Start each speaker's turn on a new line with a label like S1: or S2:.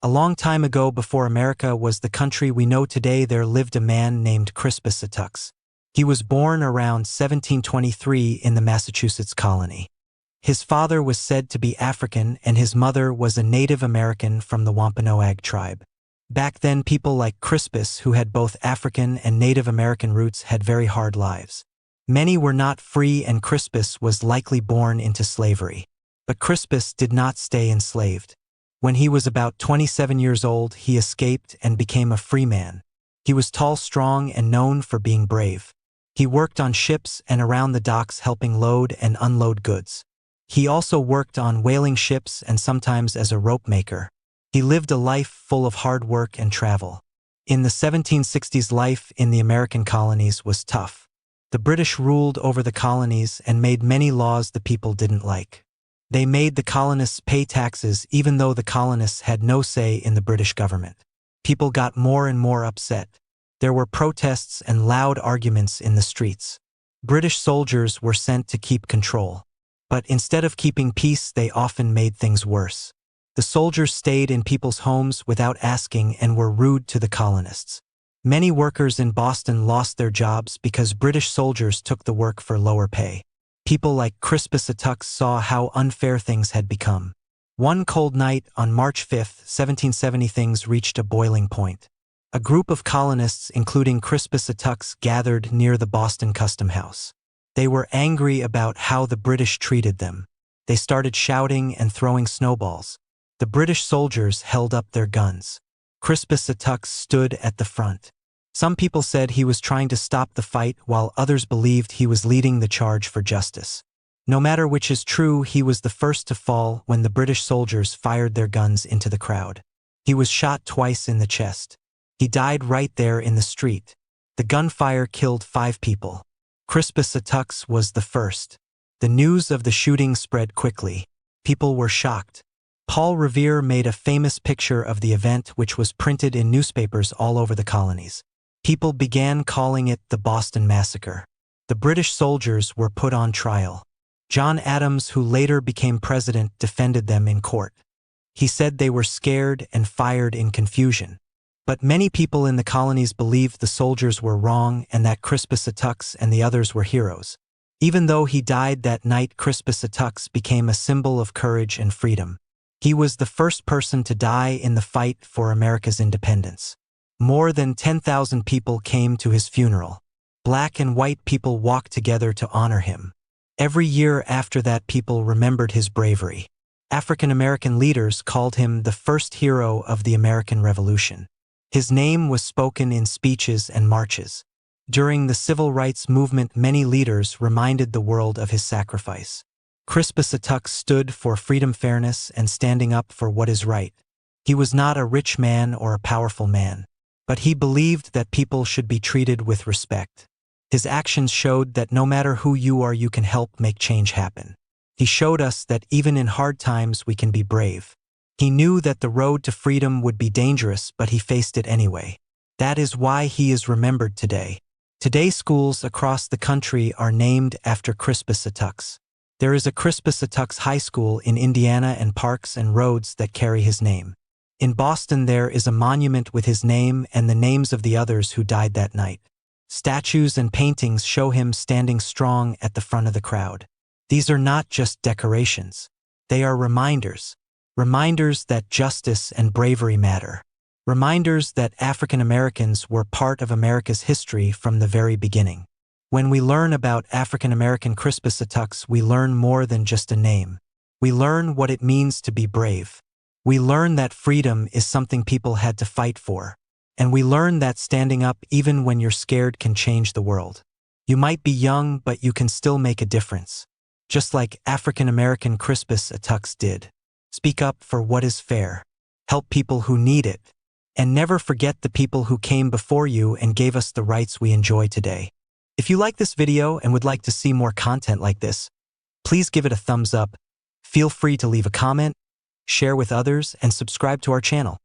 S1: A long time ago, before America was the country we know today, there lived a man named Crispus Attucks. He was born around 1723 in the Massachusetts colony. His father was said to be African and his mother was a Native American from the Wampanoag tribe. Back then, people like Crispus, who had both African and Native American roots, had very hard lives. Many were not free, and Crispus was likely born into slavery. But Crispus did not stay enslaved. When he was about 27 years old, he escaped and became a free man. He was tall, strong, and known for being brave. He worked on ships and around the docks, helping load and unload goods. He also worked on whaling ships and sometimes as a rope maker. He lived a life full of hard work and travel. In the 1760s, life in the American colonies was tough. The British ruled over the colonies and made many laws the people didn't like. They made the colonists pay taxes even though the colonists had no say in the British government. People got more and more upset. There were protests and loud arguments in the streets. British soldiers were sent to keep control. But instead of keeping peace, they often made things worse. The soldiers stayed in people's homes without asking and were rude to the colonists. Many workers in Boston lost their jobs because British soldiers took the work for lower pay. People like Crispus Attucks saw how unfair things had become. One cold night on March 5, 1770, things reached a boiling point. A group of colonists, including Crispus Attucks, gathered near the Boston Custom House. They were angry about how the British treated them. They started shouting and throwing snowballs. The British soldiers held up their guns. Crispus Attucks stood at the front. Some people said he was trying to stop the fight, while others believed he was leading the charge for justice. No matter which is true, he was the first to fall when the British soldiers fired their guns into the crowd. He was shot twice in the chest. He died right there in the street. The gunfire killed 5 people. Crispus Attucks was the first. The news of the shooting spread quickly. People were shocked. Paul Revere made a famous picture of the event, which was printed in newspapers all over the colonies. People began calling it the Boston Massacre. The British soldiers were put on trial. John Adams, who later became president, defended them in court. He said they were scared and fired in confusion. But many people in the colonies believed the soldiers were wrong and that Crispus Attucks and the others were heroes. Even though he died that night, Crispus Attucks became a symbol of courage and freedom. He was the first person to die in the fight for America's independence. More than 10,000 people came to his funeral. Black and white people walked together to honor him. Every year after that, people remembered his bravery. African American leaders called him the first hero of the American Revolution. His name was spoken in speeches and marches. During the Civil Rights Movement, many leaders reminded the world of his sacrifice. Crispus Attucks stood for freedom, fairness, and standing up for what is right. He was not a rich man or a powerful man, but he believed that people should be treated with respect. His actions showed that no matter who you are, you can help make change happen. He showed us that even in hard times we can be brave. He knew that the road to freedom would be dangerous, but he faced it anyway. That is why he is remembered today. Today, schools across the country are named after Crispus Attucks. There is a Crispus Attucks High School in Indiana and parks and roads that carry his name. In Boston, there is a monument with his name and the names of the others who died that night. Statues and paintings show him standing strong at the front of the crowd. These are not just decorations. They are reminders. Reminders that justice and bravery matter. Reminders that African Americans were part of America's history from the very beginning. When we learn about African American Crispus Attucks, we learn more than just a name. We learn what it means to be brave. We learn that freedom is something people had to fight for. And we learn that standing up even when you're scared can change the world. You might be young, but you can still make a difference. Just like African American Crispus Attucks did. Speak up for what is fair. Help people who need it. And never forget the people who came before you and gave us the rights we enjoy today. If you like this video and would like to see more content like this, please give it a thumbs up. Feel free to leave a comment, share with others, and subscribe to our channel.